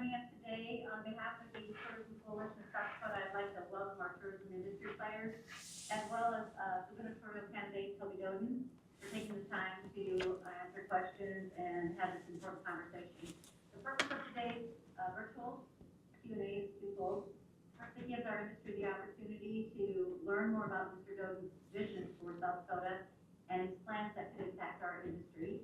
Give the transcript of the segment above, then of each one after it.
joining us today. On behalf of the Tourism Coalition of South Dakota, I'd like to welcome our tourism industry players, as well as Gubernatorial candidate Toby Doeden, for taking the time to answer questions and have this important conversation. The purpose of today's virtual Q&A is twofold. First, it gives our industry the opportunity to learn more about Mr. Doeden's vision for South Dakota and his plans that could impact our industry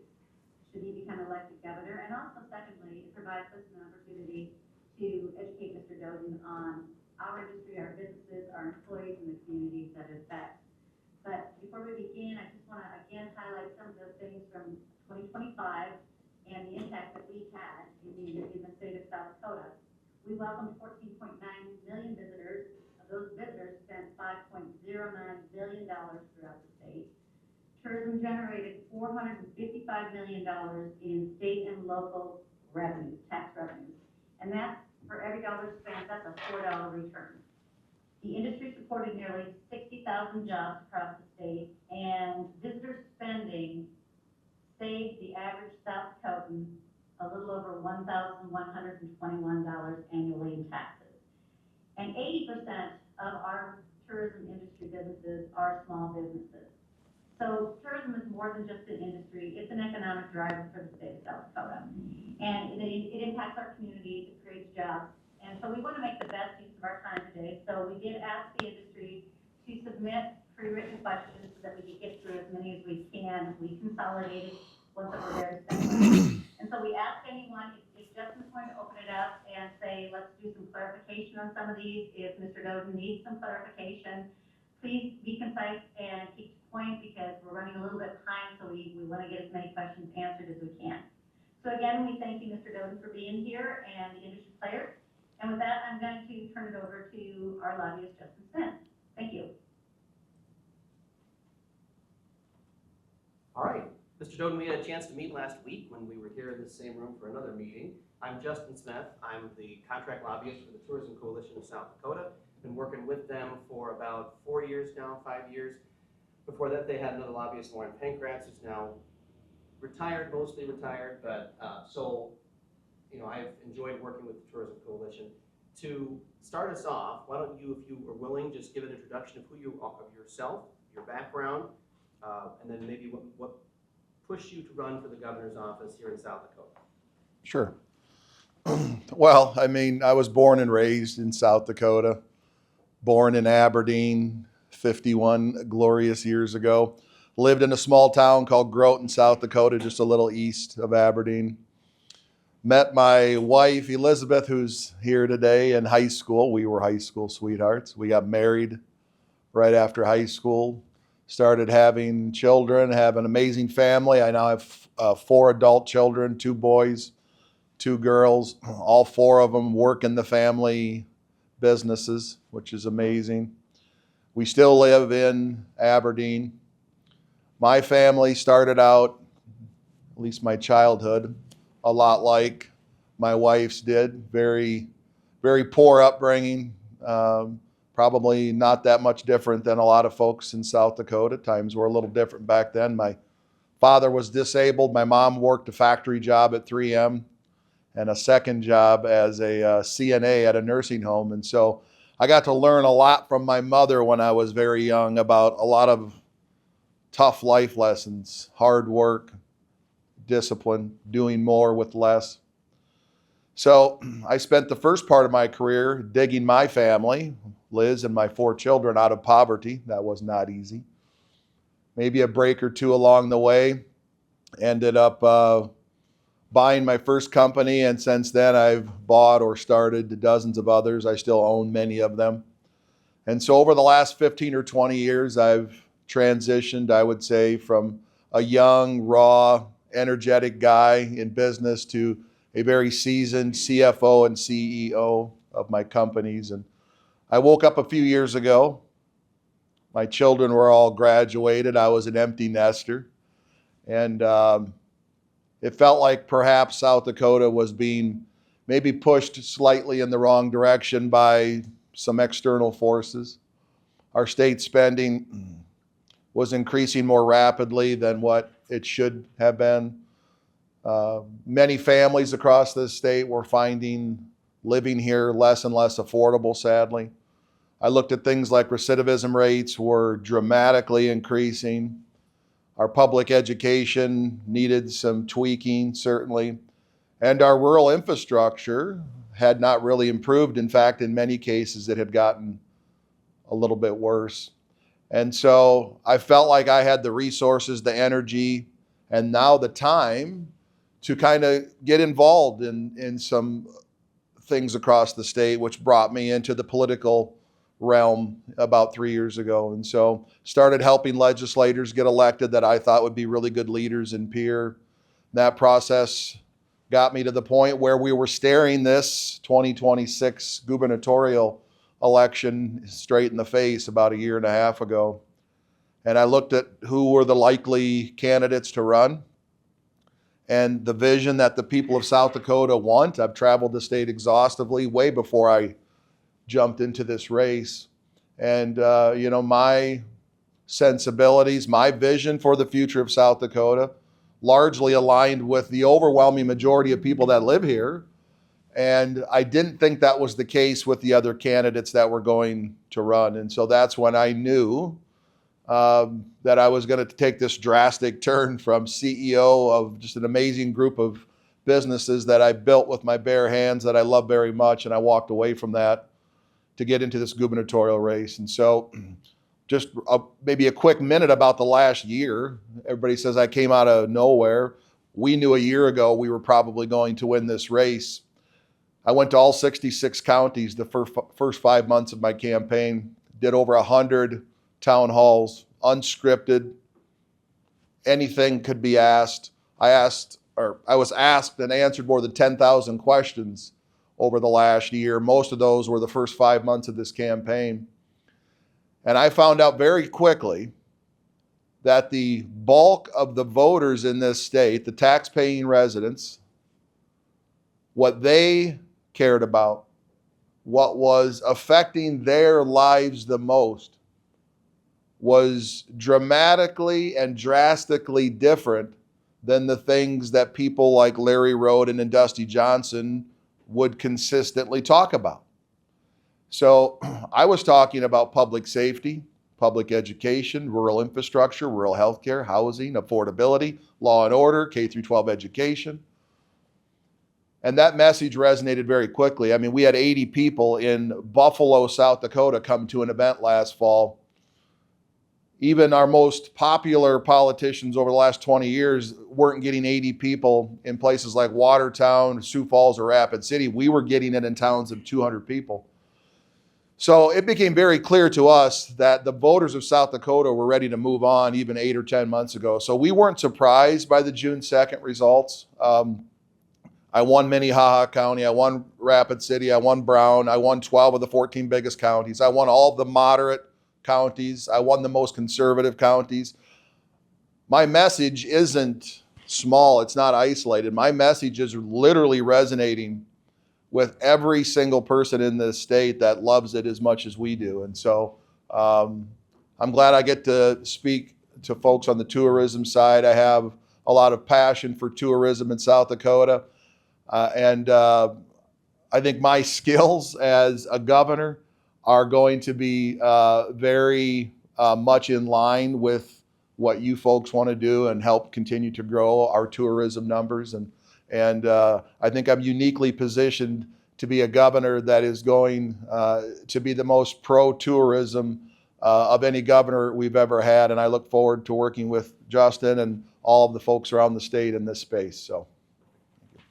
should he become elected governor. And also, secondly, it provides us an opportunity to educate Mr. Doeden on our industry, our businesses, our employees, and the communities that it affects. But before we begin, I just want to again highlight some of the things from 2025 and the impact that we've had in the state of South Dakota. We welcomed 14.9 million visitors. Those visitors spent $5.09 billion throughout the state. Tourism generated $455 million in state and local revenues, tax revenues. And that's, for every dollar spent, that's a $4 return. The industry supported nearly 60,000 jobs across the state, and visitor spending saved the average South Dakotan a little over $1,121 annually in taxes. And 80% of our tourism industry businesses are small businesses. So tourism is more than just an industry, it's an economic driver for the state of South Dakota. And it impacts our communities, it creates jobs. And so we want to make the best use of our time today. So we did ask the industry to submit pre-written questions so that we could get through as many as we can. We consolidated ones that were very specific. And so we asked anyone, if Justin's going to open it up and say, let's do some clarification on some of these, if Mr. Doeden needs some clarification, please be concise and keep to the point because we're running a little bit behind, so we want to get as many questions answered as we can. So again, we thank you, Mr. Doeden, for being here and the industry players. And with that, I'm going to turn it over to our lobbyist, Justin Smith. Thank you. All right. Mr. Doeden, we had a chance to meet last week when we were here in the same room for another meeting. I'm Justin Smith. I'm the contract lobbyist for the Tourism Coalition of South Dakota. Been working with them for about 4 years now, 5 years. Before that, they had another lobbyist, Lauren Pankratz, who's now retired, mostly retired, but I've enjoyed working with the Tourism Coalition. To start us off, why don't you, if you are willing, just give an introduction of who you are, of yourself, your background, and then maybe what pushed you to run for the governor's office here in South Dakota? Sure. Well, I mean, I was born and raised in South Dakota, born in Aberdeen 51 glorious years ago. Lived in a small town called Groton, South Dakota, just a little east of Aberdeen. Met my wife, Elizabeth, who's here today, in high school. We were high school sweethearts. We got married right after high school. Started having children, have an amazing family. I now have 4 adult children, 2 boys, 2 girls. All 4 of them work in the family businesses, which is amazing. We still live in Aberdeen. My family started out, at least my childhood, a lot like my wife's did. Very, very poor upbringing. Probably not that much different than a lot of folks in South Dakota. Times were a little different back then. My father was disabled. My mom worked a factory job at 3M and a second job as a CNA at a nursing home. And so I got to learn a lot from my mother when I was very young about a lot of tough life lessons, hard work, discipline, doing more with less. So I spent the first part of my career digging my family, Liz and my 4 children, out of poverty. That was not easy. Maybe a break or 2 along the way. Ended up buying my first company, and since then I've bought or started dozens of others. I still own many of them. And so over the last 15 or 20 years, I've transitioned, I would say, from a young, raw, energetic guy in business to a very seasoned CFO and CEO of my companies. And I woke up a few years ago. My children were all graduated. I was an empty nester. And it felt like perhaps South Dakota was being maybe pushed slightly in the wrong direction by some external forces. Our state spending was increasing more rapidly than what it should have been. Many families across this state were finding living here less and less affordable, sadly. I looked at things like recidivism rates were dramatically increasing. Our public education needed some tweaking, certainly. And our rural infrastructure had not really improved. In fact, in many cases, it had gotten a little bit worse. And so I felt like I had the resources, the energy, and now the time to kind of get involved in some things across the state, which brought me into the political realm about 3 years ago. And so started helping legislators get elected that I thought would be really good leaders in Pierre. That process got me to the point where we were staring this 2026 gubernatorial election straight in the face about a year and a half ago. And I looked at who were the likely candidates to run and the vision that the people of South Dakota want. I've traveled the state exhaustively way before I jumped into this race. And, my sensibilities, my vision for the future of South Dakota largely aligned with the overwhelming majority of people that live here. And I didn't think that was the case with the other candidates that were going to run. And so that's when I knew that I was going to take this drastic turn from CEO of just an amazing group of businesses that I built with my bare hands that I love very much. And I walked away from that to get into this gubernatorial race. And so just maybe a quick minute about the last year. Everybody says I came out of nowhere. We knew a year ago we were probably going to win this race. I went to all 66 counties the first 5 months of my campaign, did over 100 town halls, unscripted. Anything could be asked. I was asked and answered more than 10,000 questions over the last year. Most of those were the first 5 months of this campaign. And I found out very quickly that the bulk of the voters in this state, the tax-paying residents, what they cared about, what was affecting their lives the most, was dramatically and drastically different than the things that people like Larry Roden and Dusty Johnson would consistently talk about. So I was talking about public safety, public education, rural infrastructure, rural healthcare, housing, affordability, law and order, K-12 education. And that message resonated very quickly. I mean, we had 80 people in Buffalo, South Dakota come to an event last fall. Even our most popular politicians over the last 20 years weren't getting 80 people in places like Watertown, Sioux Falls, or Rapid City. We were getting it in towns of 200 people. So it became very clear to us that the voters of South Dakota were ready to move on even 8 or 10 months ago. So we weren't surprised by the June 2nd results. I won Minnehaha County, I won Rapid City, I won Brown, I won 12 of the 14 biggest counties. I won all of the moderate counties. I won the most conservative counties. My message isn't small, it's not isolated. My message is literally resonating with every single person in this state that loves it as much as we do. And so I'm glad I get to speak to folks on the tourism side. I have a lot of passion for tourism in South Dakota. And I think my skills as a governor are going to be very much in line with what you folks want to do and help continue to grow our tourism numbers. And I think I'm uniquely positioned to be a governor that is going to be the most pro-tourism of any governor we've ever had. And I look forward to working with Justin and all of the folks around the state in this space. So.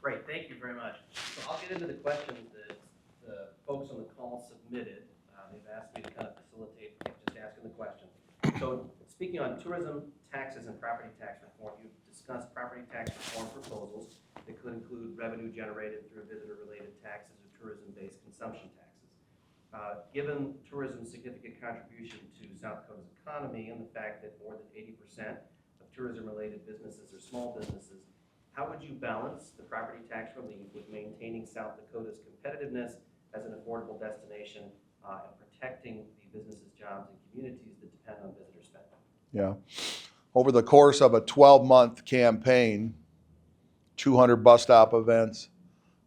Great, thank you very much. So I'll get into the questions that the folks on the call submitted. They've asked me to kind of facilitate just asking the questions. So speaking on tourism, taxes, and property tax reform, you've discussed property tax reform proposals that could include revenue generated through visitor-related taxes or tourism-based consumption taxes. Given tourism's significant contribution to South Dakota's economy and the fact that more than 80% of tourism-related businesses are small businesses, how would you balance the property tax relief with maintaining South Dakota's competitiveness as an affordable destination and protecting the businesses, jobs, and communities that depend on visitor spending? Yeah. Over the course of a 12-month campaign, 200 bus stop events.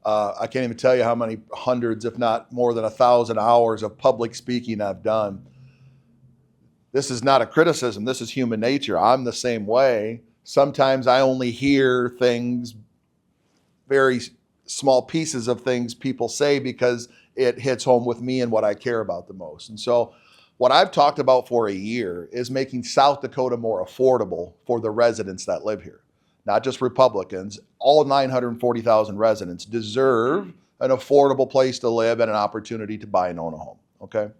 I can't even tell you how many hundreds, if not more than 1,000 hours of public speaking I've done. This is not a criticism. This is human nature. I'm the same way. Sometimes I only hear things, very small pieces of things people say because it hits home with me and what I care about the most. And so what I've talked about for a year is making South Dakota more affordable for the residents that live here. Not just Republicans, all 940,000 residents deserve an affordable place to live and an opportunity to buy and own a home, okay?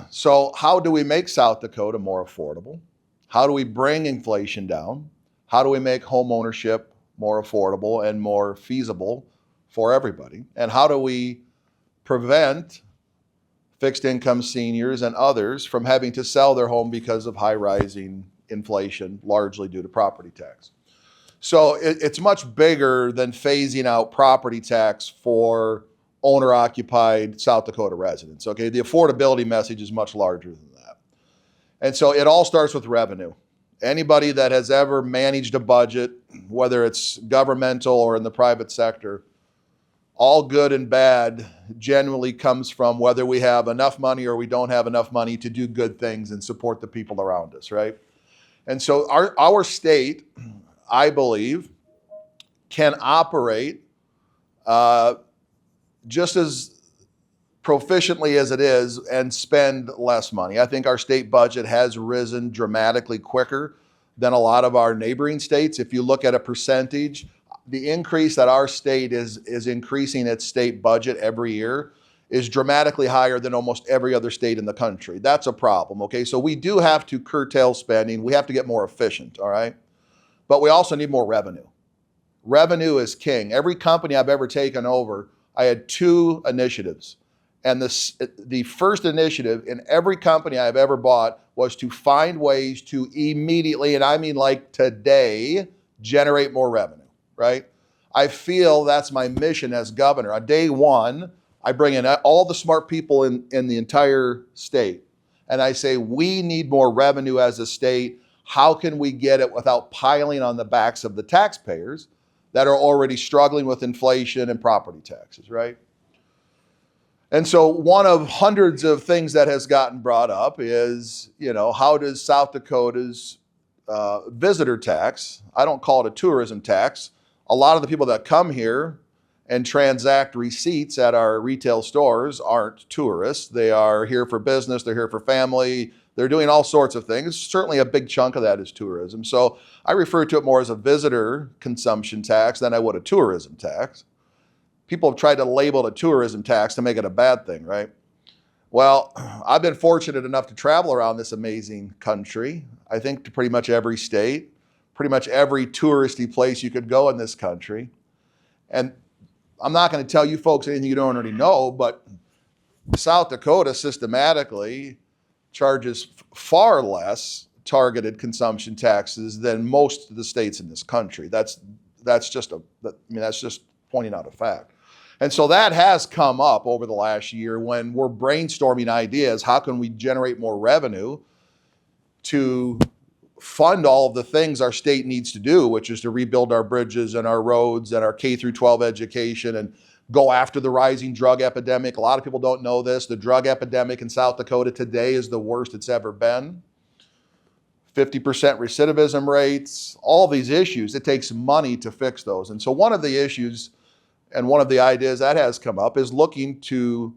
So how do we make South Dakota more affordable? How do we bring inflation down? How do we make home ownership more affordable and more feasible for everybody? And how do we prevent fixed income seniors and others from having to sell their home because of high rising inflation, largely due to property tax? So it's much bigger than phasing out property tax for owner-occupied South Dakota residents, okay? The affordability message is much larger than that. And so it all starts with revenue. Anybody that has ever managed a budget, whether it's governmental or in the private sector, all good and bad generally comes from whether we have enough money or we don't have enough money to do good things and support the people around us, right? And so our state, I believe, can operate just as proficiently as it is and spend less money. I think our state budget has risen dramatically quicker than a lot of our neighboring states. If you look at a percentage, the increase that our state is increasing its state budget every year is dramatically higher than almost every other state in the country. That's a problem, okay? So we do have to curtail spending. We have to get more efficient, all right? But we also need more revenue. Revenue is king. Every company I've ever taken over, I had 2 initiatives. And the first initiative in every company I've ever bought was to find ways to immediately, and I mean like today, generate more revenue, right? I feel that's my mission as governor. On day one, I bring in all the smart people in the entire state. And I say, we need more revenue as a state. How can we get it without piling on the backs of the taxpayers that are already struggling with inflation and property taxes, right? And so one of hundreds of things that has gotten brought up is, how does South Dakota's visitor tax, I don't call it a tourism tax. A lot of the people that come here and transact receipts at our retail stores aren't tourists. They are here for business, they're here for family, they're doing all sorts of things. Certainly a big chunk of that is tourism. So I refer to it more as a visitor consumption tax than I would a tourism tax. People have tried to label it a tourism tax to make it a bad thing, right? Well, I've been fortunate enough to travel around this amazing country. I think to pretty much every state, pretty much every touristy place you could go in this country. And I'm not going to tell you folks anything you don't already know, but South Dakota systematically charges far less targeted consumption taxes than most of the states in this country. That's just pointing out a fact. And so that has come up over the last year when we're brainstorming ideas. How can we generate more revenue to fund all of the things our state needs to do, which is to rebuild our bridges and our roads and our K through 12 education and go after the rising drug epidemic. A lot of people don't know this. The drug epidemic in South Dakota today is the worst it's ever been. 50% recidivism rates, all these issues, it takes money to fix those. And so one of the issues and one of the ideas that has come up is looking to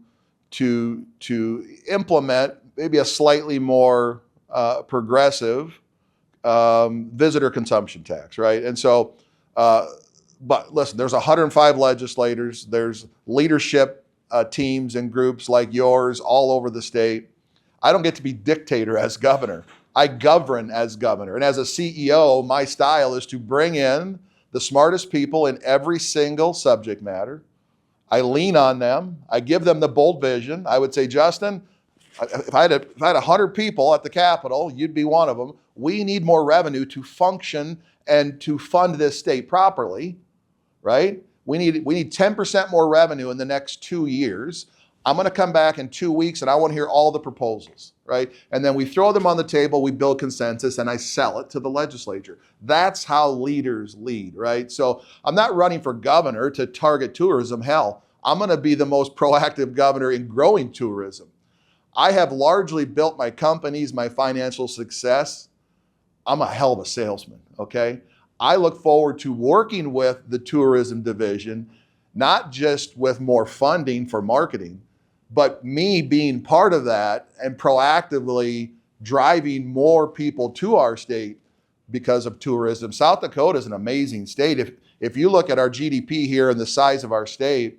implement maybe a slightly more progressive visitor consumption tax, right? And so, but listen, there's 105 legislators, there's leadership teams and groups like yours all over the state. I don't get to be dictator as governor. I govern as governor. And as a CEO, my style is to bring in the smartest people in every single subject matter. I lean on them. I give them the bold vision. I would say, Justin, if I had 100 people at the Capitol, you'd be one of them. We need more revenue to function and to fund this state properly, right? We need 10% more revenue in the next 2 years. I'm going to come back in 2 weeks and I want to hear all the proposals, right? And then we throw them on the table, we build consensus, and I sell it to the legislature. That's how leaders lead, right? So I'm not running for governor to target tourism. Hell, I'm going to be the most proactive governor in growing tourism. I have largely built my companies, my financial success. I'm a hell of a salesman, okay? I look forward to working with the tourism division, not just with more funding for marketing, but me being part of that and proactively driving more people to our state because of tourism. South Dakota is an amazing state. If you look at our GDP here and the size of our state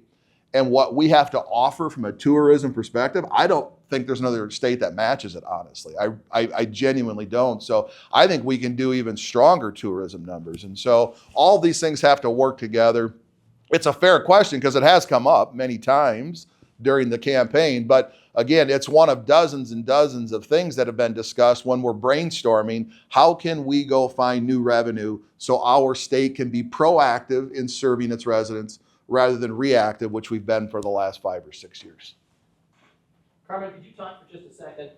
and what we have to offer from a tourism perspective, I don't think there's another state that matches it, honestly. I genuinely don't. So I think we can do even stronger tourism numbers. And so all these things have to work together. It's a fair question because it has come up many times during the campaign. But again, it's one of dozens and dozens of things that have been discussed when we're brainstorming. How can we go find new revenue so our state can be proactive in serving its residents rather than reactive, which we've been for the last 5 or 6 years? Carmen, could you talk for just a second,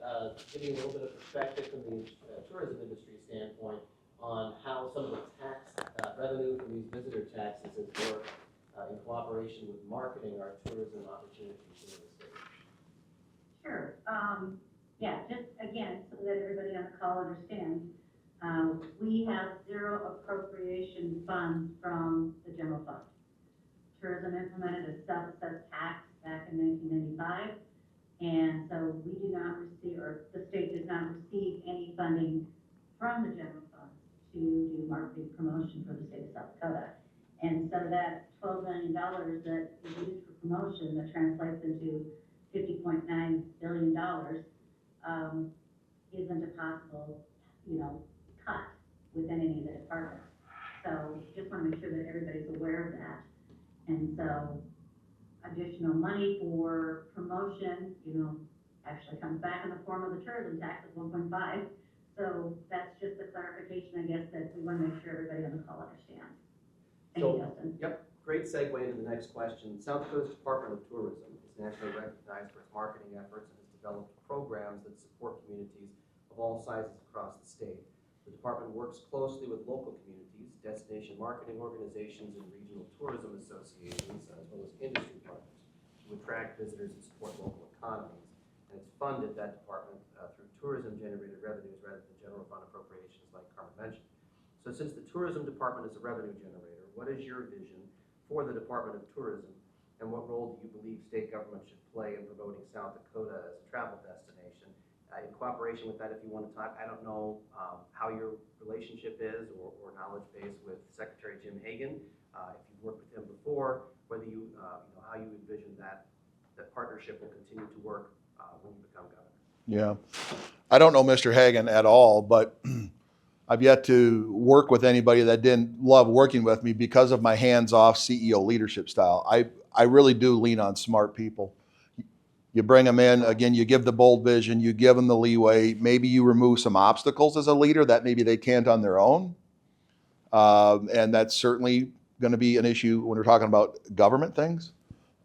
give me a little bit of perspective from the tourism industry standpoint on how some of the tax revenue from these visitor taxes has worked in cooperation with marketing our tourism opportunities in the state? Sure. Yeah, just again, so that everybody on the call understands, we have zero appropriation funds from the general fund. Tourism implemented a self-assessed tax back in 1995, and so we do not receive, or the state does not receive any funding from the general fund to do marketing promotion for the state of South Dakota. And so that $12 million that we use for promotion that translates into $50.9 billion isn't a possible, cut within any of the departments. So just want to make sure that everybody's aware of that. And so additional money for promotion, actually comes back in the form of the tourism tax of 1.5. So that's just a clarification, I guess, that we want to make sure everybody on the call understands. Thank you, Justin. Yep, great segue into the next question. South Dakota's Department of Tourism is nationally recognized for its marketing efforts and has developed programs that support communities of all sizes across the state. The department works closely with local communities, destination marketing organizations, and regional tourism associations, as well as industry partners to attract visitors and support local economies. And it's funded, that department, through tourism-generated revenues rather than general fund appropriations like Carmen mentioned. So since the tourism department is a revenue generator, what is your vision for the Department of Tourism, and what role do you believe state government should play in promoting South Dakota as a travel destination? In cooperation with that, if you want to talk, I don't know how your relationship is or knowledge base with Secretary Jim Hagan, if you've worked with him before, whether you, how you envision that partnership will continue to work when you become governor. Yeah, I don't know Mr. Hagan at all, but I've yet to work with anybody that didn't love working with me because of my hands-off CEO leadership style. I really do lean on smart people. You bring them in, again, you give the bold vision, you give them the leeway, maybe you remove some obstacles as a leader that maybe they can't on their own. And that's certainly going to be an issue when we're talking about government things.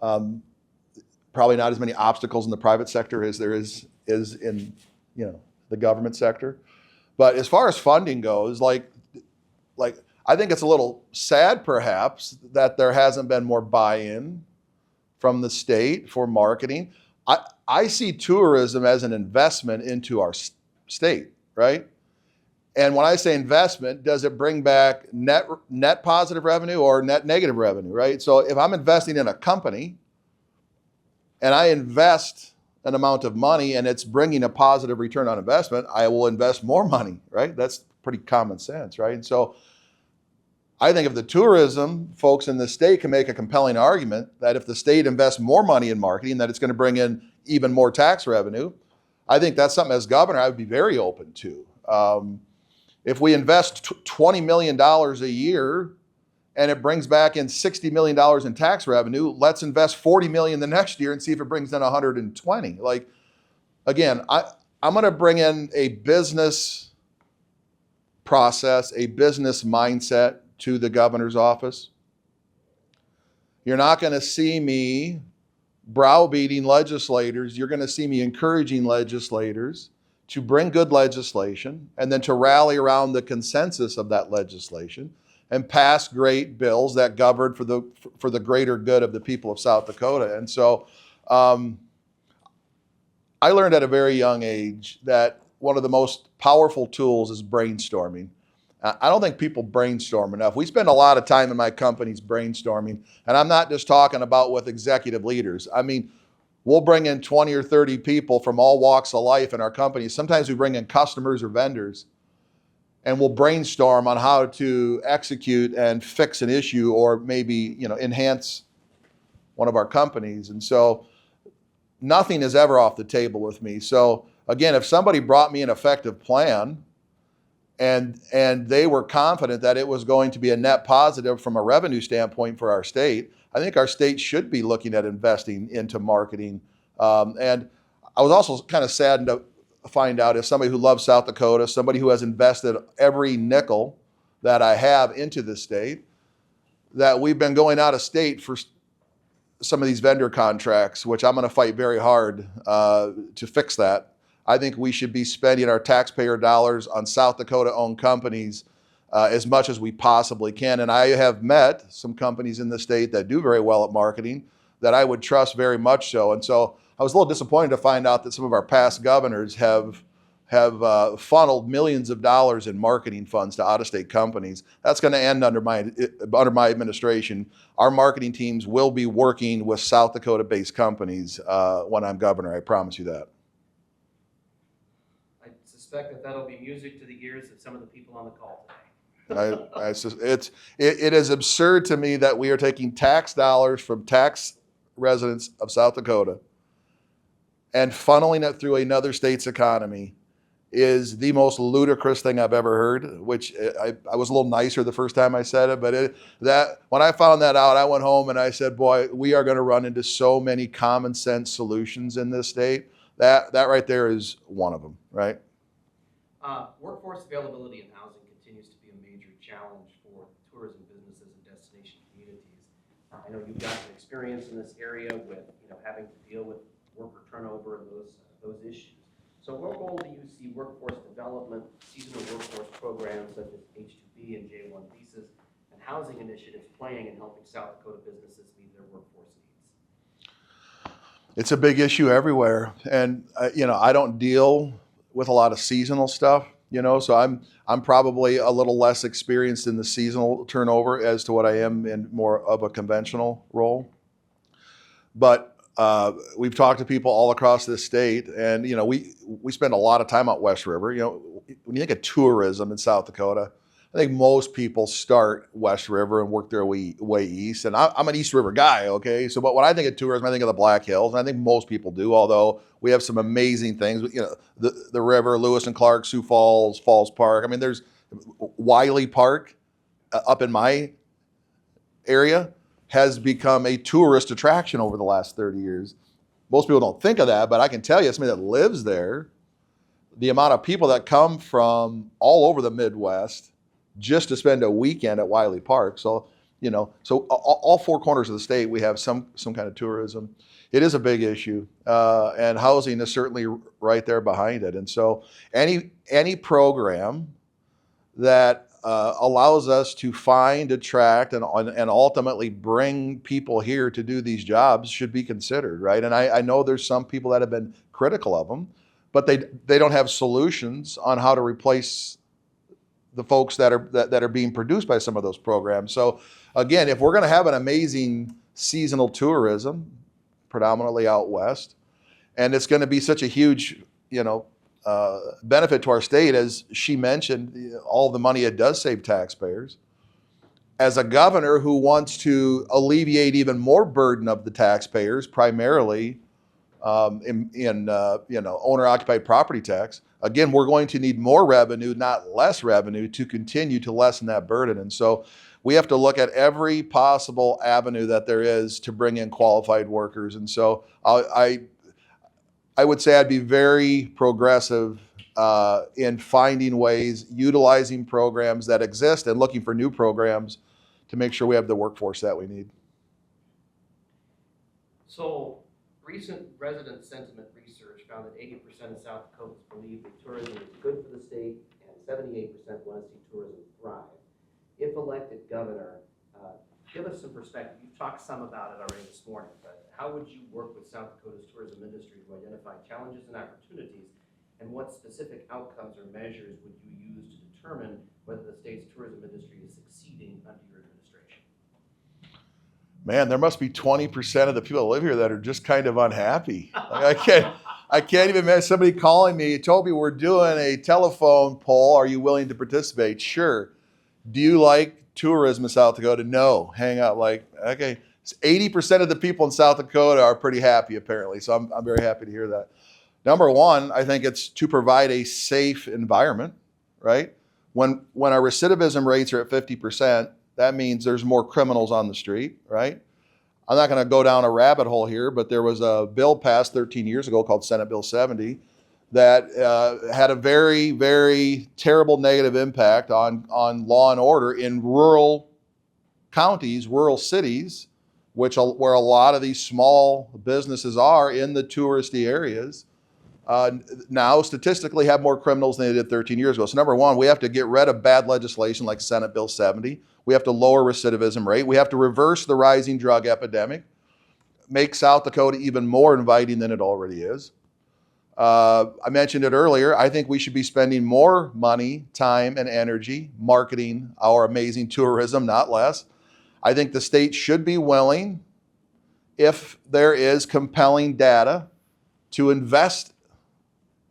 Probably not as many obstacles in the private sector as there is in the government sector. But as far as funding goes, like I think it's a little sad perhaps that there hasn't been more buy-in from the state for marketing. I see tourism as an investment into our state, right? And when I say investment, does it bring back net positive revenue or net negative revenue, right? So if I'm investing in a company and I invest an amount of money and it's bringing a positive return on investment, I will invest more money, right? That's pretty common sense, right? And so I think if the tourism folks in the state can make a compelling argument that if the state invests more money in marketing, that it's going to bring in even more tax revenue, I think that's something as governor I would be very open to. If we invest $20 million a year and it brings back in $60 million in tax revenue, let's invest $40 million the next year and see if it brings in 120. Like, again, I'm going to bring in a business process, a business mindset to the governor's office. You're not going to see me browbeating legislators. You're going to see me encouraging legislators to bring good legislation and then to rally around the consensus of that legislation and pass great bills that govern for the greater good of the people of South Dakota. And so I learned at a very young age that one of the most powerful tools is brainstorming. I don't think people brainstorm enough. We spend a lot of time in my companies brainstorming, and I'm not just talking about with executive leaders. I mean, we'll bring in 20 or 30 people from all walks of life in our companies. Sometimes we bring in customers or vendors, and we'll brainstorm on how to execute and fix an issue or maybe, enhance one of our companies. And so nothing is ever off the table with me. So again, if somebody brought me an effective plan and they were confident that it was going to be a net positive from a revenue standpoint for our state, I think our state should be looking at investing into marketing. And I was also kind of saddened to find out, as somebody who loves South Dakota, somebody who has invested every nickel that I have into the state, that we've been going out of state for some of these vendor contracts, which I'm going to fight very hard to fix that. I think we should be spending our taxpayer dollars on South Dakota-owned companies as much as we possibly can. And I have met some companies in the state that do very well at marketing that I would trust very much so. And so I was a little disappointed to find out that some of our past governors have funneled millions of dollars in marketing funds to out-of-state companies. That's going to end under my administration. Our marketing teams will be working with South Dakota-based companies when I'm governor. I promise you that. I suspect that that'll be music to the ears of some of the people on the call today. It is absurd to me that we are taking tax dollars from tax residents of South Dakota and funneling it through another state's economy is the most ludicrous thing I've ever heard, which I was a little nicer the first time I said it, but when I found that out, I went home and I said, boy, we are going to run into so many common sense solutions in this state. That right there is one of them, right? Workforce availability in housing continues to be a major challenge for tourism businesses and destination communities. I know you've got some experience in this area with having to deal with worker turnover and those issues. So what role do you see workforce development, seasonal workforce programs such as H-2B and J-1 visas, and housing initiatives playing in helping South Dakota businesses meet their workforce needs? It's a big issue everywhere, and I don't deal with a lot of seasonal stuff, so I'm probably a little less experienced in the seasonal turnover as to what I am in more of a conventional role. But we've talked to people all across this state, and we spend a lot of time out West River. When you think of tourism in South Dakota, I think most people start West River and work their way east. And I'm an East River guy, okay? So, but when I think of tourism, I think of the Black Hills, and I think most people do. Although we have some amazing things, the river, Lewis and Clark, Sioux Falls, Falls Park. I mean, there's Wiley Park up in my area has become a tourist attraction over the last 30 years. Most people don't think of that, but I can tell you, somebody that lives there, the amount of people that come from all over the Midwest just to spend a weekend at Wiley Park. So, all four corners of the state, we have some kind of tourism. It is a big issue, and housing is certainly right there behind it. And so any program that allows us to find, attract, and ultimately bring people here to do these jobs should be considered, right? And I know there's some people that have been critical of them, but they don't have solutions on how to replace the folks that are being produced by some of those programs. So again, if we're going to have an amazing seasonal tourism, predominantly out west, and it's going to be such a huge, benefit to our state, as she mentioned, all the money it does save taxpayers. As a governor who wants to alleviate even more burden of the taxpayers, primarily in owner-occupied property tax, again, we're going to need more revenue, not less revenue, to continue to lessen that burden. And so we have to look at every possible avenue that there is to bring in qualified workers. And so I would say I'd be very progressive in finding ways, utilizing programs that exist and looking for new programs to make sure we have the workforce that we need. So Recent resident sentiment research found that 80% of South Dakotans believe that tourism is good for the state, and 78% want to see tourism thrive. If elected governor, give us some perspective. You've talked some about it already this morning, but how would you work with South Dakota's tourism industry to identify challenges and opportunities, and what specific outcomes or measures would you use to determine whether the state's tourism industry is succeeding under your administration? Man, there must be 20% of the people that live here that are just kind of unhappy. Like, I can't even imagine somebody calling me, Toby, we're doing a telephone poll. Are you willing to participate? Sure. Do you like tourism in South Dakota? No. Hang out. Like, okay. 80% of the people in South Dakota are pretty happy, apparently. So I'm very happy to hear that. Number one, I think it's to provide a safe environment, right? When our recidivism rates are at 50%, that means there's more criminals on the street, right? I'm not going to go down a rabbit hole here, but there was a bill passed 13 years ago called Senate Bill 70 that had a very, very terrible negative impact on law and order in rural counties, rural cities, where a lot of these small businesses are in the touristy areas. Now statistically have more criminals than they did 13 years ago. So number one, we have to get rid of bad legislation like Senate Bill 70. We have to lower recidivism rate. We have to reverse the rising drug epidemic, make South Dakota even more inviting than it already is. I mentioned it earlier. I think we should be spending more money, time, and energy marketing our amazing tourism, not less. I think the state should be willing, if there is compelling data, to invest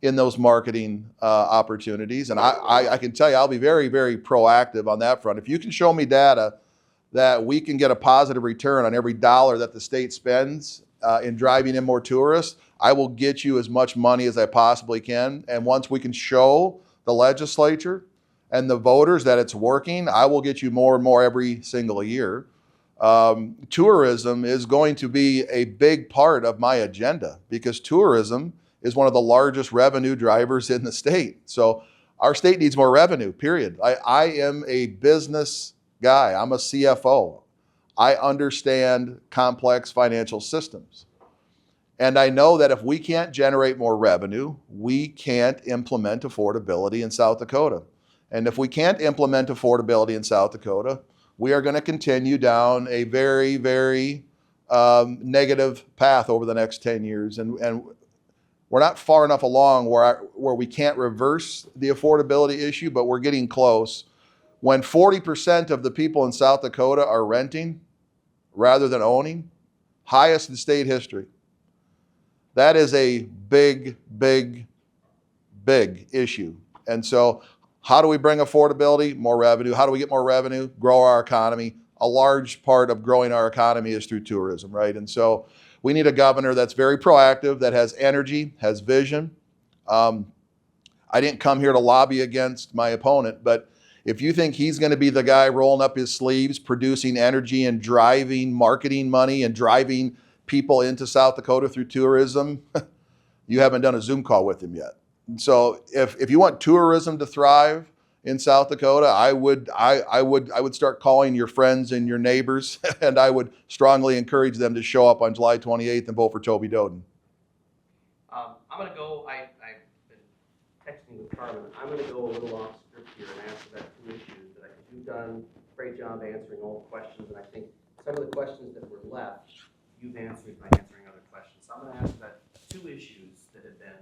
in those marketing opportunities. And I can tell you, I'll be very, very proactive on that front. If you can show me data that we can get a positive return on every dollar that the state spends in driving in more tourists, I will get you as much money as I possibly can. And once we can show the legislature and the voters that it's working, I will get you more and more every single year. Tourism is going to be a big part of my agenda because tourism is one of the largest revenue drivers in the state. So our state needs more revenue, period. I am a business guy. I'm a CFO. I understand complex financial systems. And I know that if we can't generate more revenue, we can't implement affordability in South Dakota. And if we can't implement affordability in South Dakota, we are going to continue down a very, very negative path over the next 10 years. And we're not far enough along where we can't reverse the affordability issue, but we're getting close. When 40% of the people in South Dakota are renting rather than owning, highest in state history. That is a big, big, big issue. And so how do we bring affordability? More revenue. How do we get more revenue? Grow our economy. A large part of growing our economy is through tourism, right? And so we need a governor that's very proactive, that has energy, has vision. I didn't come here to lobby against my opponent, but if you think he's going to be the guy rolling up his sleeves, producing energy and driving marketing money and driving people into South Dakota through tourism, you haven't done a Zoom call with him yet. And so if you want tourism to thrive in South Dakota, I would start calling your friends and your neighbors, and I would strongly encourage them to show up on July 28th and vote for Toby Doeden. I'm going to go, I've been texting with Carmen, I'm going to go a little off script here and answer that two issues that I think you've done a great job answering all the questions, and I think some of the questions that were left, you've answered by answering other questions. So I'm going to ask about two issues that have been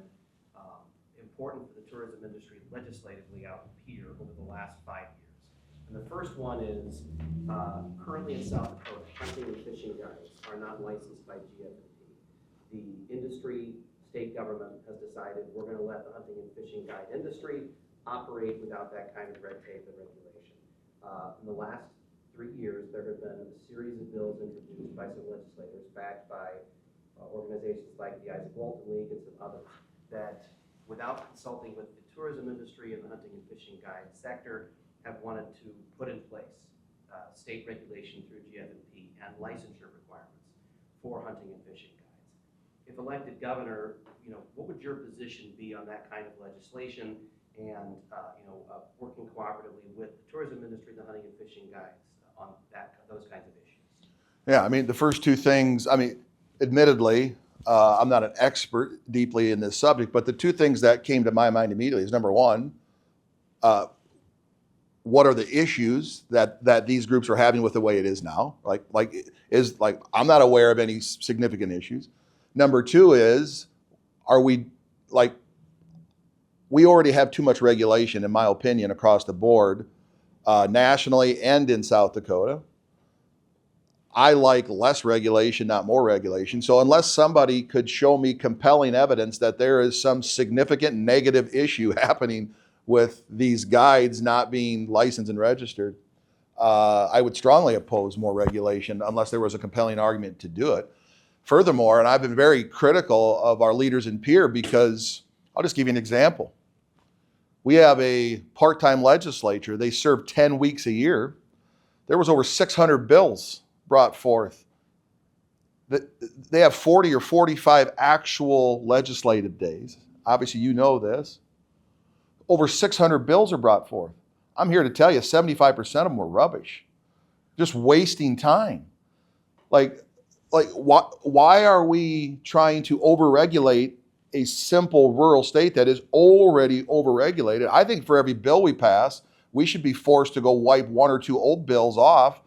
important for the tourism industry legislatively out here over the last 5 years. And the first one is currently in South Dakota, hunting and fishing guides are not licensed by GFNP. The industry, state government has decided we're going to let the hunting and fishing guide industry operate without that kind of red tape and regulation. In the last 3 years, there have been a series of bills introduced by some legislators backed by organizations like the Isaac Walton League and some others that, without consulting with the tourism industry and the hunting and fishing guide sector, have wanted to put in place state regulation through GFNP and licensure requirements for hunting and fishing guides. If elected governor, what would your position be on that kind of legislation and working cooperatively with the tourism industry, the hunting and fishing guides on those kinds of issues? Yeah, the first two things, admittedly, I'm not an expert deeply in this subject, but the two things that came to my mind immediately is number one, what are the issues that these groups are having with the way it is now? I'm not aware of any significant issues. Number two is, we already have too much regulation, in my opinion, across the board, nationally and in South Dakota. I like less regulation, not more regulation. So unless somebody could show me compelling evidence that there is some significant negative issue happening with these guides not being licensed and registered, I would strongly oppose more regulation unless there was a compelling argument to do it. Furthermore, and I've been very critical of our leaders in Pierre because, I'll just give you an example. We have a part-time legislature. They serve 10 weeks a year. There was over 600 bills brought forth. They have 40 or 45 actual legislative days. Obviously, you know this. Over 600 bills are brought forth. I'm here to tell you 75% of them were rubbish. Just wasting time. Why are we trying to overregulate a simple rural state that is already overregulated? I think for every bill we pass, we should be forced to go wipe one or two old bills off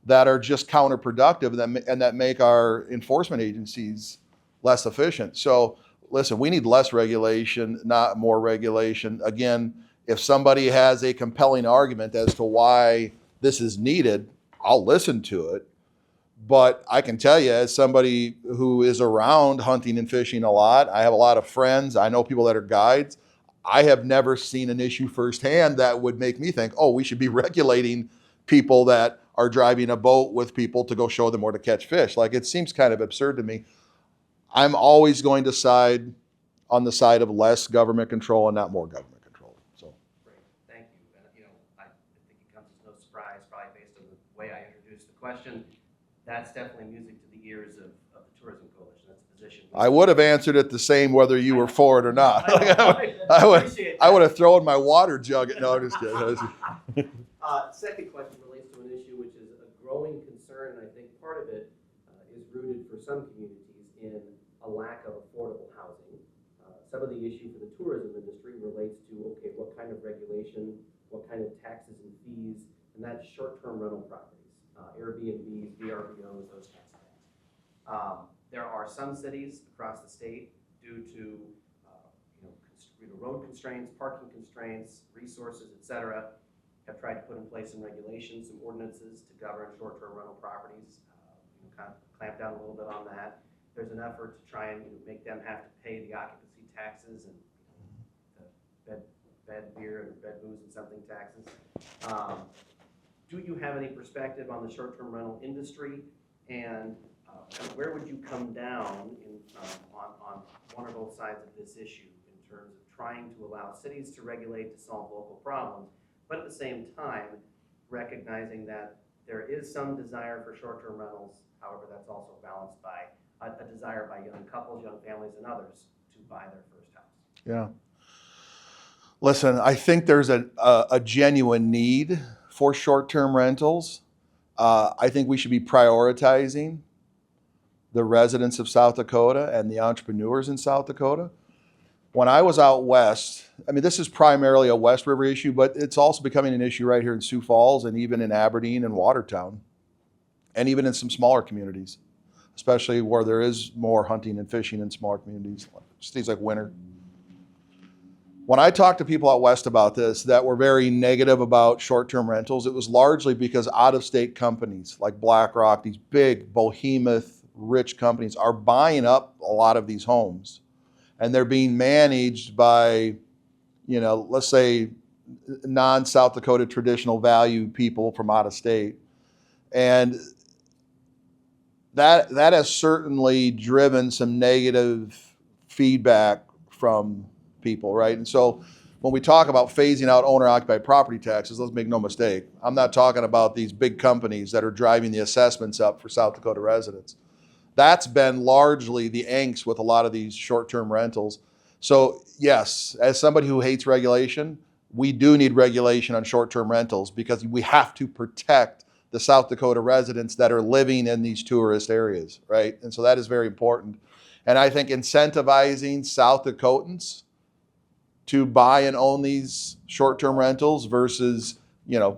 that are just counterproductive and that make our enforcement agencies less efficient. So listen, we need less regulation, not more regulation. Again, if somebody has a compelling argument as to why this is needed, I'll listen to it. But I can tell you, as somebody who is around hunting and fishing a lot, I have a lot of friends, I know people that are guides, I have never seen an issue firsthand that would make me think, oh, we should be regulating people that are driving a boat with people to go show them where to catch fish. It seems kind of absurd to me. I'm always going to side on the side of less government control and not more government control. So. Great, thank you. And I think it comes as no surprise, probably based on the way I introduced the question. That's definitely music to the ears of the Tourism Coalition. That's a position. I would have answered it the same whether you were for it or not. I would have thrown my water jug at. No, I'm just kidding. Second question relates to an issue which is a growing concern, and I think part of it is rooted for some communities in a lack of affordable housing. Some of the issue for the tourism industry relates to, okay, what kind of regulation, what kind of taxes and fees, and that's short-term rental properties. Airbnbs, VRBOs, those kinds of things. There are some cities across the state, due to road constraints, parking constraints, resources, etc., have tried to put in place some regulations, some ordinances to govern short-term rental properties, kind of clamp down a little bit on that. There's an effort to try and make them have to pay the occupancy taxes and the bed beer and bed booze and something taxes. Do you have any perspective on the short-term rental industry, and where would you come down on one or both sides of this issue in terms of trying to allow cities to regulate to solve local problems, but at the same time recognizing that there is some desire for short-term rentals, however that's also balanced by a desire by young couples, young families, and others to buy their first house? Yeah. Listen, I think there's a genuine need for short-term rentals. I think we should be prioritizing the residents of South Dakota and the entrepreneurs in South Dakota. When I was out west, this is primarily a West River issue, but it's also becoming an issue right here in Sioux Falls and even in Aberdeen and Watertown, and even in some smaller communities, especially where there is more hunting and fishing in smaller communities, cities like Winter. When I talked to people out west about this that were very negative about short-term rentals, it was largely because out-of-state companies like BlackRock, these big behemoth rich companies, are buying up a lot of these homes, and they're being managed by, let's say, non-South Dakota traditional value people from out of state. And that has certainly driven some negative feedback from people, right? And so when we talk about phasing out owner-occupied property taxes, let's make no mistake, I'm not talking about these big companies that are driving the assessments up for South Dakota residents. That's been largely the angst with a lot of these short-term rentals. So yes, as somebody who hates regulation, we do need regulation on short-term rentals because we have to protect the South Dakota residents that are living in these tourist areas, right? And so that is very important. And I think incentivizing South Dakotans to buy and own these short-term rentals versus,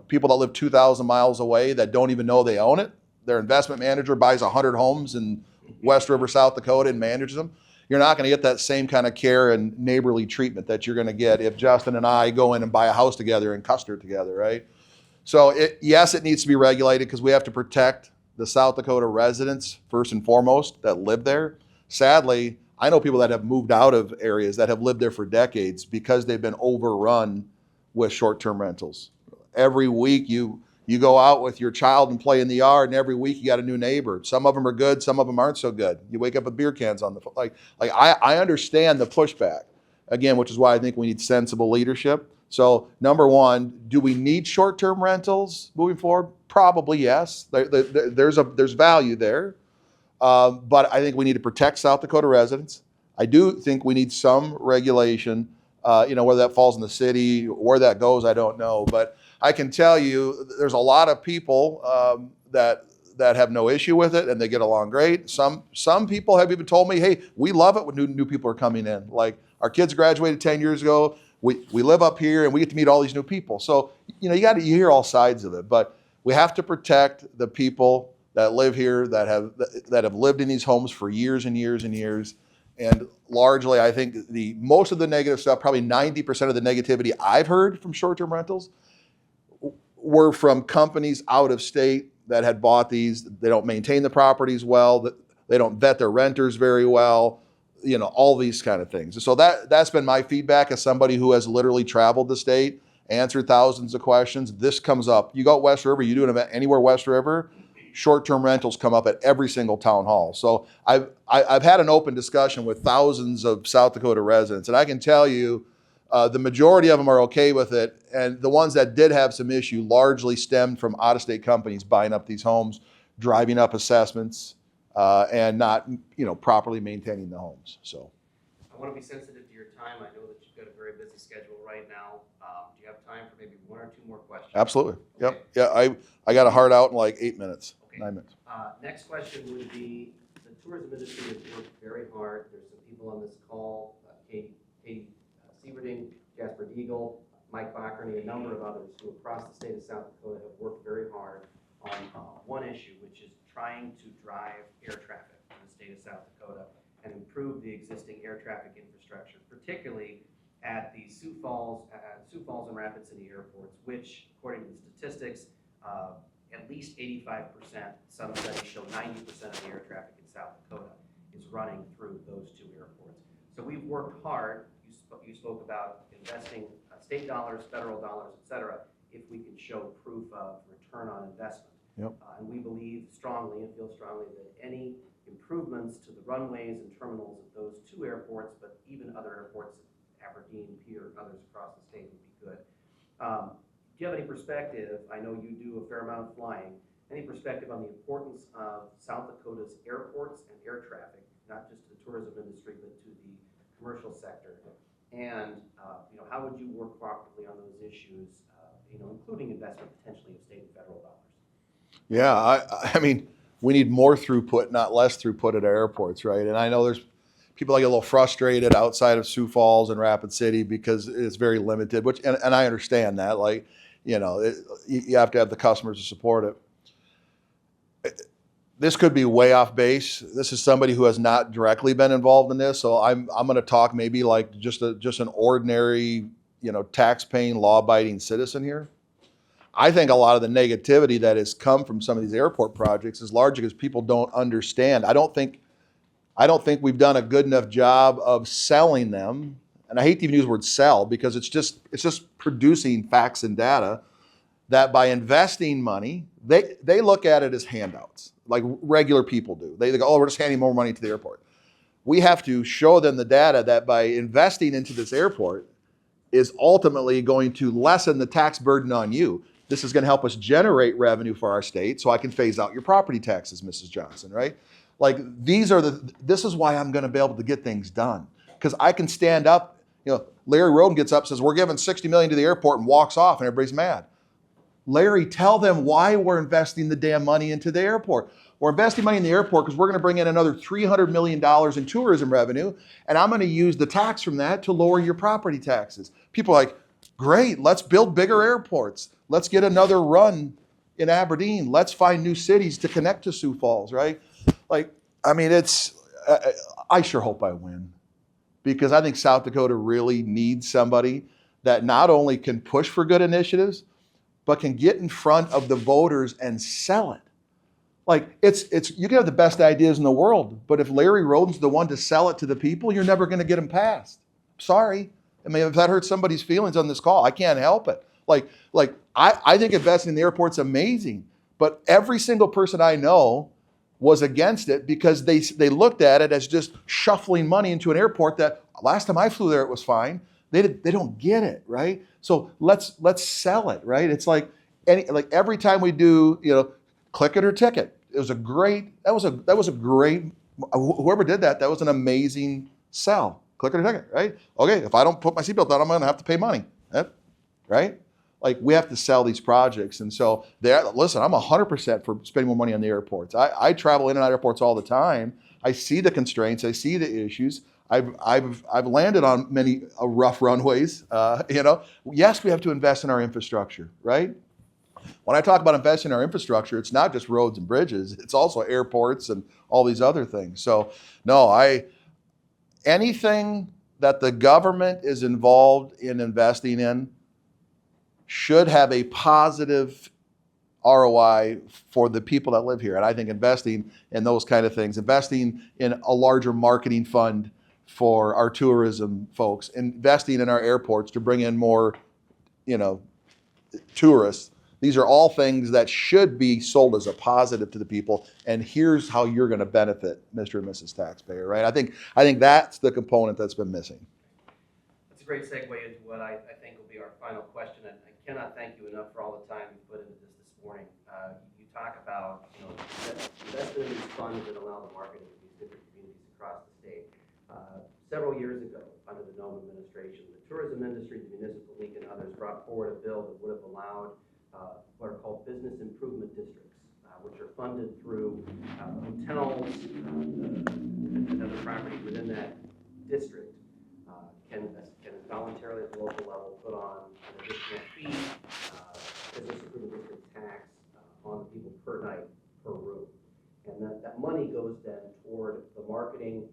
people that live 2,000 miles away that don't even know they own it. Their investment manager buys 100 homes in West River, South Dakota and manages them. You're not going to get that same kind of care and neighborly treatment that you're going to get if Justin and I go in and buy a house together in Custer together, right? So yes, it needs to be regulated because we have to protect the South Dakota residents first and foremost that live there. Sadly, I know people that have moved out of areas that have lived there for decades because they've been overrun with short-term rentals. Every week you go out with your child and play in the yard, and every week you got a new neighbor. Some of them are good, some of them aren't so good. You wake up with beer cans on the I understand the pushback, again, which is why I think we need sensible leadership. So number one, do we need short-term rentals moving forward? Probably yes. There's value there, but I think we need to protect South Dakota residents. I do think we need some regulation. Whether that falls in the city, where that goes, I don't know. But I can tell you, there's a lot of people that have no issue with it, and they get along great. Some people have even told me, "Hey, we love it when new people are coming in. Like our kids graduated 10 years ago. We live up here, and we get to meet all these new people." So you hear all sides of it, but we have to protect the people that live here that have lived in these homes for years and years and years. And largely, I think most of the negative stuff, probably 90% of the negativity I've heard from short-term rentals were from companies out of state that had bought these. They don't maintain the properties well. They don't vet their renters very well. All these kind of things. So that's been my feedback as somebody who has literally traveled the state, answered thousands of questions. This comes up. You go West River, you do an event anywhere West River, short-term rentals come up at every single town hall. So I've had an open discussion with thousands of South Dakota residents, and I can tell you the majority of them are okay with it. And the ones that did have some issue largely stemmed from out-of-state companies buying up these homes, driving up assessments, and not, properly maintaining the homes. So I want to be sensitive to your time. I know that you've got a very busy schedule right now. Do you have time for maybe one or two more questions? Absolutely. Okay. Yep. Yeah, I got a heart out in like 8 minutes. Okay. 9 minutes. Next question would be, the tourism industry has worked very hard. There's some people on this call, Katie Sieverding, Jasper Deagle, Mike Bockerny, a number of others who across the state of South Dakota have worked very hard on one issue, which is trying to drive air traffic in the state of South Dakota and improve the existing air traffic infrastructure, particularly at the Sioux Falls and Rapid City airports, which, according to the statistics, at least 85%, some studies show 90% of the air traffic in South Dakota is running through those two airports. So we've worked hard. You spoke about investing state dollars, federal dollars, et cetera, if we can show proof of return on investment. Yep. And we believe strongly and feel strongly that any improvements to the runways and terminals of those two airports, but even other airports, Aberdeen, Pierre, and others across the state would be good. Do you have any perspective, I know you do a fair amount of flying, any perspective on the importance of South Dakota's airports and air traffic, not just to the tourism industry, but to the commercial sector? And how would you work cooperatively on those issues, including investment potentially of state and federal dollars? Yeah, I mean, we need more throughput, not less throughput at our airports, right? And I know there's people that get a little frustrated outside of Sioux Falls and Rapid City because it's very limited, and I understand that. You have to have the customers to support it. This could be way off base. This is somebody who has not directly been involved in this, so I'm going to talk maybe like just an ordinary, tax-paying, law-abiding citizen here. I think a lot of the negativity that has come from some of these airport projects is largely because people don't understand. I don't think we've done a good enough job of selling them, and I hate to even use the word sell because it's just producing facts and data that by investing money, they look at it as handouts, like regular people do. They go, oh, we're just handing more money to the airport. We have to show them the data that by investing into this airport is ultimately going to lessen the tax burden on you. This is going to help us generate revenue for our state so I can phase out your property taxes, Mrs. Johnson, right? Like this is why I'm going to be able to get things done. Because I can stand up, Larry Roden gets up, says, we're giving $60 million to the airport and walks off and everybody's mad. Larry, tell them why we're investing the damn money into the airport. We're investing money in the airport because we're going to bring in another $300 million in tourism revenue, and I'm going to use the tax from that to lower your property taxes. People are like, great, let's build bigger airports. Let's get another run in Aberdeen. Let's find new cities to connect to Sioux Falls, right? Like, I mean, I sure hope I win, because I think South Dakota really needs somebody that not only can push for good initiatives, but can get in front of the voters and sell it. Like, you can have the best ideas in the world, but if Larry Roden's the one to sell it to the people, you're never going to get them passed. Sorry. I mean, if that hurts somebody's feelings on this call, I can't help it. I think investing in the airport's amazing, but every single person I know was against it because they looked at it as just shuffling money into an airport that last time I flew there, it was fine. They don't get it, right? So let's sell it, right? It's like every time we do, click it or ticket. It was a great, that was a great, whoever did that was an amazing sell. Click it or ticket, right? Okay, if I don't put my seatbelt on, I'm gonna have to pay money, right? Like, we have to sell these projects. And so listen, I'm 100% for spending more money on the airports. I travel in and out of airports all the time. I see the constraints, I see the issues. I've landed on many rough runways, Yes, we have to invest in our infrastructure, right? When I talk about investing in our infrastructure, it's not just roads and bridges, it's also airports and all these other things. So no, anything that the government is involved in investing in should have a positive ROI for the people that live here. And I think investing in those kind of things, investing in a larger marketing fund for our tourism folks, investing in our airports to bring in more, tourists. These are all things that should be sold as a positive to the people. And here's how you're going to benefit, Mr. and Mrs. Taxpayer, right? I think that's the component that's been missing. That's a great segue into what I think will be our final question. And I cannot thank you enough for all the time you put into this morning. You talk about investment in these funds that allow the marketing of these different communities across the state. Several years ago, under the Nome administration, the tourism industry, the municipal league, and others brought forward a bill that would have allowed what are called business improvement districts, which are funded through hotels and other properties within that district can voluntarily at the local level put on an additional fee, business improvement district tax on the people per night, per room. And that money goes then toward the marketing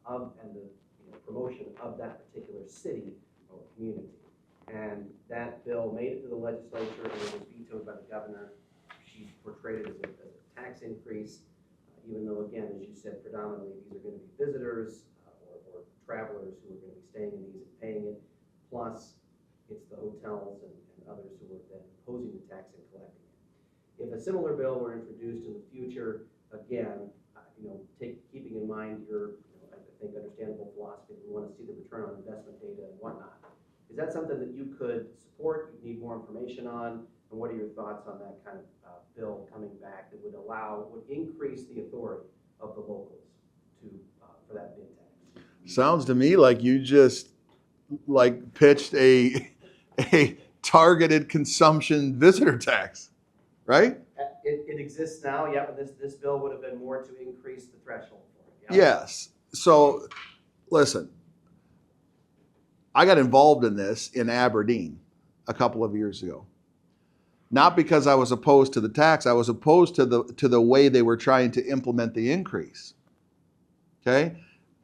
of and the promotion of that particular city or community. And that bill made it to the legislature and it was vetoed by the governor. She portrayed it as a tax increase, even though, again, as you said, predominantly these are going to be visitors or travelers who are going to be staying in these and paying it. Plus, it's the hotels and others who are then imposing the tax and collecting it. If a similar bill were introduced in the future, again, keeping in mind your, I think, understandable philosophy, we want to see the return on investment data and whatnot. Is that something that you could support, you need more information on? And what are your thoughts on that kind of bill coming back that would increase the authority of the locals for that bid tax? Sounds to me like you just pitched a targeted consumption visitor tax, right? It exists now, yeah, but this bill would have been more to increase the threshold for it. Yeah? Yes. So, listen, I got involved in this in Aberdeen a couple of years ago. Not because I was opposed to the tax, I was opposed to the way they were trying to implement the increase. Okay?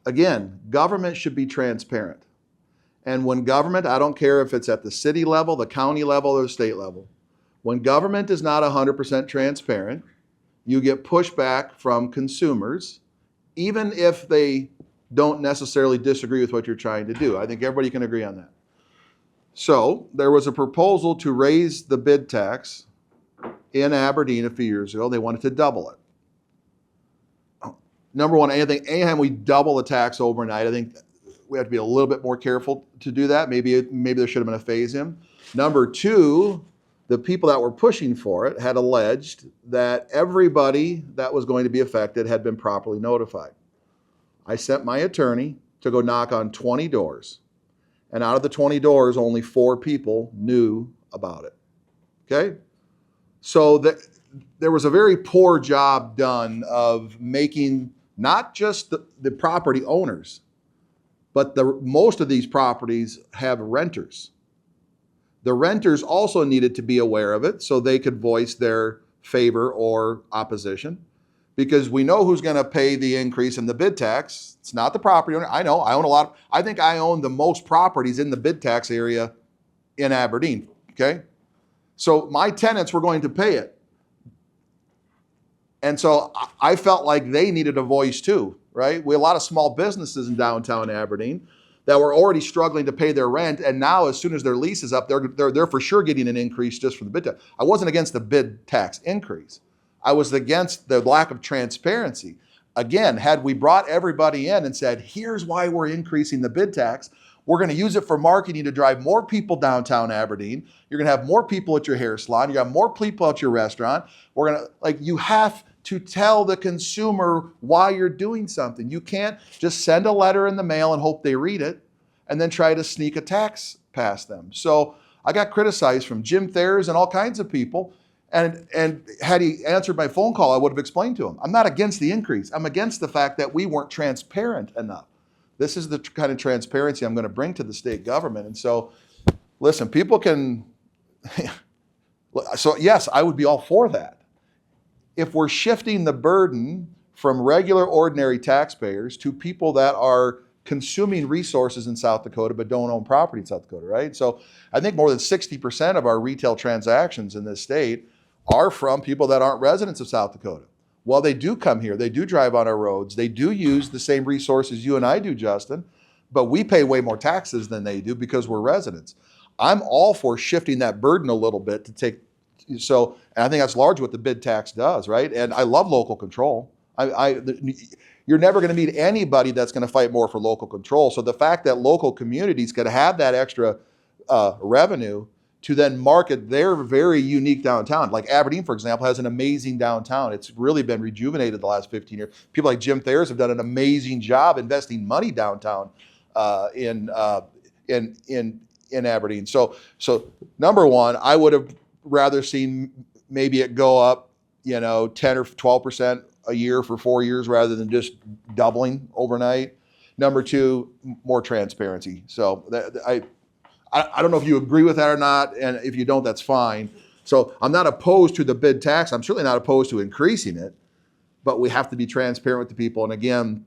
Again, government should be transparent. And when government, I don't care if it's at the city level, the county level, or the state level, when government is not 100% transparent, you get pushback from consumers, even if they don't necessarily disagree with what you're trying to do. I think everybody can agree on that. So there was a proposal to raise the bid tax in Aberdeen a few years ago. They wanted to double it. Number one, anytime we double the tax overnight, I think we have to be a little bit more careful to do that. Maybe there should have been a phase-in. Number two, the people that were pushing for it had alleged that everybody that was going to be affected had been properly notified. I sent my attorney to go knock on 20 doors. And out of the 20 doors, only 4 people knew about it. Okay? So there was a very poor job done of making not just the property owners, but most of these properties have renters. The renters also needed to be aware of it so they could voice their favor or opposition, because we know who's going to pay the increase in the bid tax. It's not the property owner. I know, I own a lot. I think I own the most properties in the bid tax area in Aberdeen, okay? So my tenants were going to pay it. And so I felt like they needed a voice too, right? We have a lot of small businesses in downtown Aberdeen that were already struggling to pay their rent, and now as soon as their lease is up, they're for sure getting an increase just for the bid tax. I wasn't against the bid tax increase. I was against the lack of transparency. Again, had we brought everybody in and said, here's why we're increasing the bid tax, we're going to use it for marketing to drive more people downtown Aberdeen. You're going to have more people at your hair salon. You're going to have more people at your restaurant. We're going to, you have to tell the consumer why you're doing something. You can't just send a letter in the mail and hope they read it and then try to sneak a tax past them. So I got criticized from Jim Thayers and all kinds of people. And had he answered my phone call, I would have explained to him, I'm not against the increase. I'm against the fact that we weren't transparent enough. This is the kind of transparency I'm going to bring to the state government. And so, listen, people can, so yes, I would be all for that. If we're shifting the burden from regular, ordinary taxpayers to people that are consuming resources in South Dakota but don't own property in South Dakota, right? So I think more than 60% of our retail transactions in this state are from people that aren't residents of South Dakota. Well, they do come here, they do drive on our roads, they do use the same resources you and I do, Justin, but we pay way more taxes than they do because we're residents. I'm all for shifting that burden a little bit to take, so, and I think that's largely what the bid tax does, right? And I love local control. You're never going to meet anybody that's going to fight more for local control. So the fact that local communities could have that extra revenue to then market their very unique downtown. Like Aberdeen, for example, has an amazing downtown. It's really been rejuvenated the last 15 years. People like Jim Thayers have done an amazing job investing money downtown in Aberdeen. So number one, I would have rather seen maybe it go up, 10 or 12% a year for 4 years rather than just doubling overnight. Number two, more transparency. So I don't know if you agree with that or not, and if you don't, that's fine. So I'm not opposed to the bid tax. I'm certainly not opposed to increasing it, but we have to be transparent with the people. And again,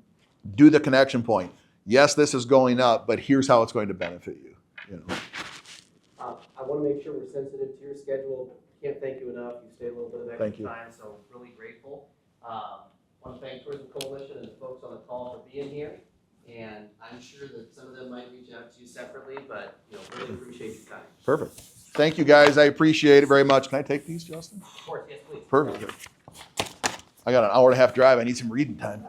do the connection point. Yes, this is going up, but here's how it's going to benefit you. I want to make sure we're sensitive to your schedule. Can't thank you enough. You stayed a little bit of extra time, so really grateful. Want to thank Tourism Coalition and the folks on the call for being here. And I'm sure that some of them might reach out to you separately, but really appreciate your time. Perfect. Thank you, guys. I appreciate it very much. Can I take these, Justin? Of course, yes, please. Perfect. I got an hour and a half drive. I need some reading time.